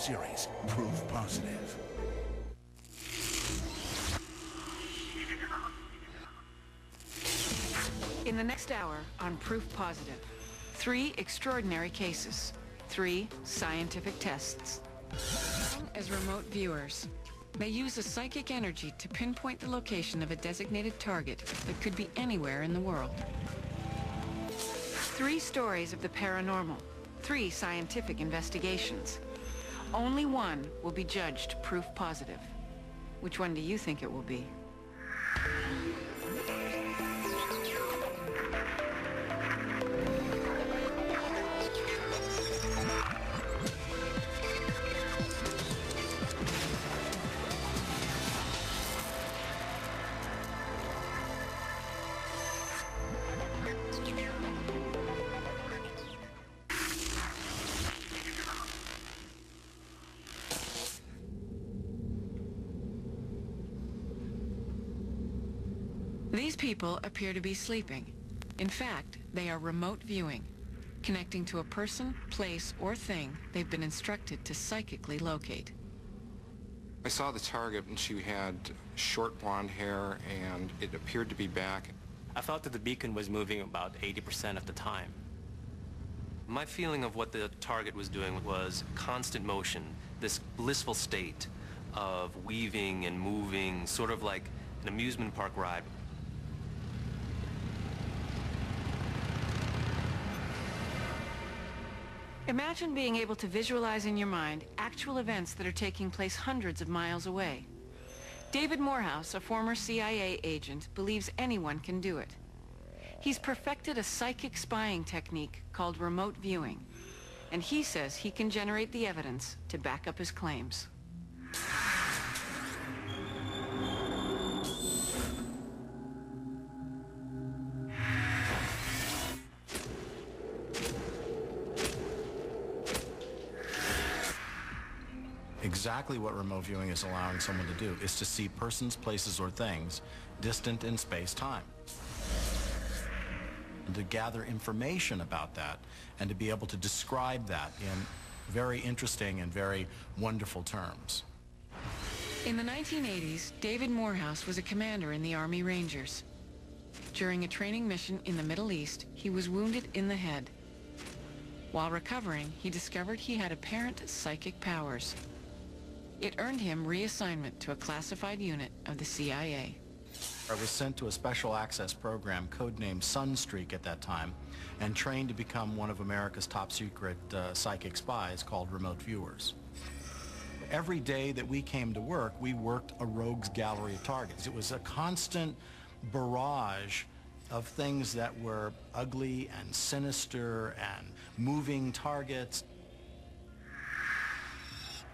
series, Proof Positive. In the next hour on Proof Positive, 3 extraordinary cases, 3 scientific tests. As remote viewers, they use a psychic energy to pinpoint the location of a designated target that could be anywhere in the world. 3 stories of the paranormal, 3 scientific investigations. Only one will be judged proof positive. Which one do you think it will be? These people appear to be sleeping. In fact, they are remote viewing, connecting to a person, place, or thing they've been instructed to psychically locate. I saw the target and she had short blonde hair and it appeared to be back. I felt that the beacon was moving about 80% of the time. My feeling of what the target was doing was constant motion, this blissful state of weaving and moving, sort of like an amusement park ride. Imagine being able to visualize in your mind actual events that are taking place hundreds of miles away. David Morehouse, a former CIA agent, believes anyone can do it. He's perfected a psychic spying technique called remote viewing, and he says he can generate the evidence to back up his claims. Exactly what remote viewing is allowing someone to do is to see persons, places, or things distant in space-time. And to gather information about that and to be able to describe that in very interesting and very wonderful terms. In the 1980s, David Morehouse was a commander in the Army Rangers. During a training mission in the Middle East, he was wounded in the head. While recovering, he discovered he had apparent psychic powers. It earned him reassignment to a classified unit of the CIA. I was sent to a special access program codenamed Sunstreak at that time and trained to become one of America's top secret psychic spies called remote viewers. Every day that we came to work, we worked a rogues gallery of targets. It was a constant barrage of things that were ugly and sinister and moving targets.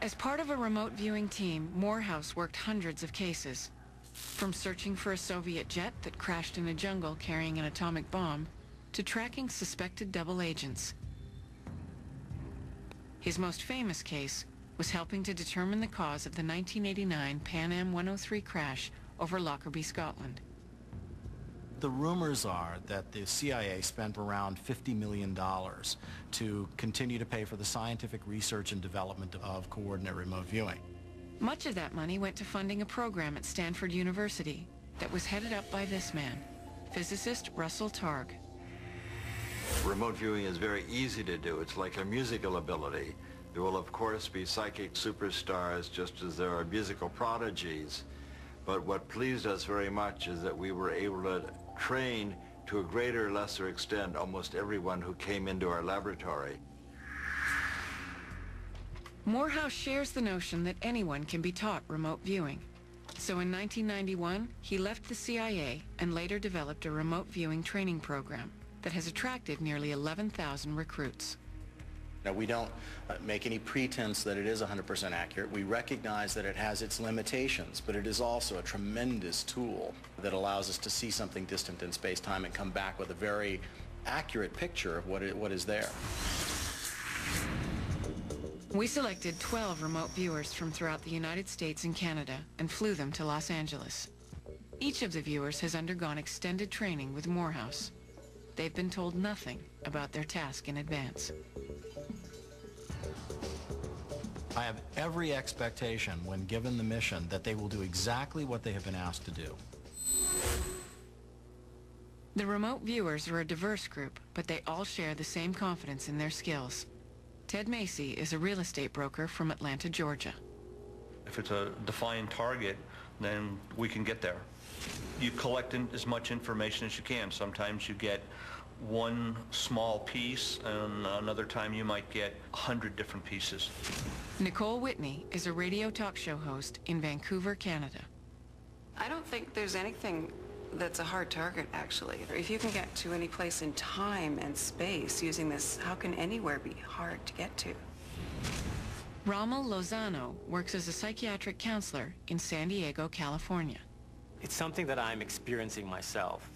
As part of a remote viewing team, Morehouse worked hundreds of cases, from searching for a Soviet jet that crashed in a jungle carrying an atomic bomb, to tracking suspected double agents. His most famous case was helping to determine the cause of the 1989 Pan Am 103 crash over Lockerbie, Scotland. The rumors are that the CIA spent around $50 million to continue to pay for the scientific research and development of coordinate remote viewing. Much of that money went to funding a program at Stanford University that was headed up by this man, physicist Russell Targ. Remote viewing is very easy to do. It's like a musical ability. There will, of course, be psychic superstars just as there are musical prodigies. But what pleased us very much is that we were able to train to a greater or lesser extent almost everyone who came into our laboratory. Morehouse shares the notion that anyone can be taught remote viewing. So in 1991, he left the CIA and later developed a remote viewing training program that has attracted nearly 11,000 recruits. Now, we don't make any pretense that it is 100% accurate. We recognize that it has its limitations, but it is also a tremendous tool that allows us to see something distant in space-time and come back with a very accurate picture of what is there. We selected 12 remote viewers from throughout the United States and Canada and flew them to Los Angeles. Each of the viewers has undergone extended training with Morehouse. They've been told nothing about their task in advance. I have every expectation when given the mission that they will do exactly what they have been asked to do. The remote viewers are a diverse group, but they all share the same confidence in their skills. Ted Macy is a real estate broker from Atlanta, Georgia. If it's a defined target, then we can get there. You collect as much information as you can. Sometimes you get one small piece, and another time you might get 100 different pieces. Nicole Whitney is a radio talk show host in Vancouver, Canada. I don't think there's anything that's a hard target, actually. If you can get to any place in time and space using this, how can anywhere be hard to get to? Rommel Lozano works as a psychiatric counselor in San Diego, California. It's something that I'm experiencing myself.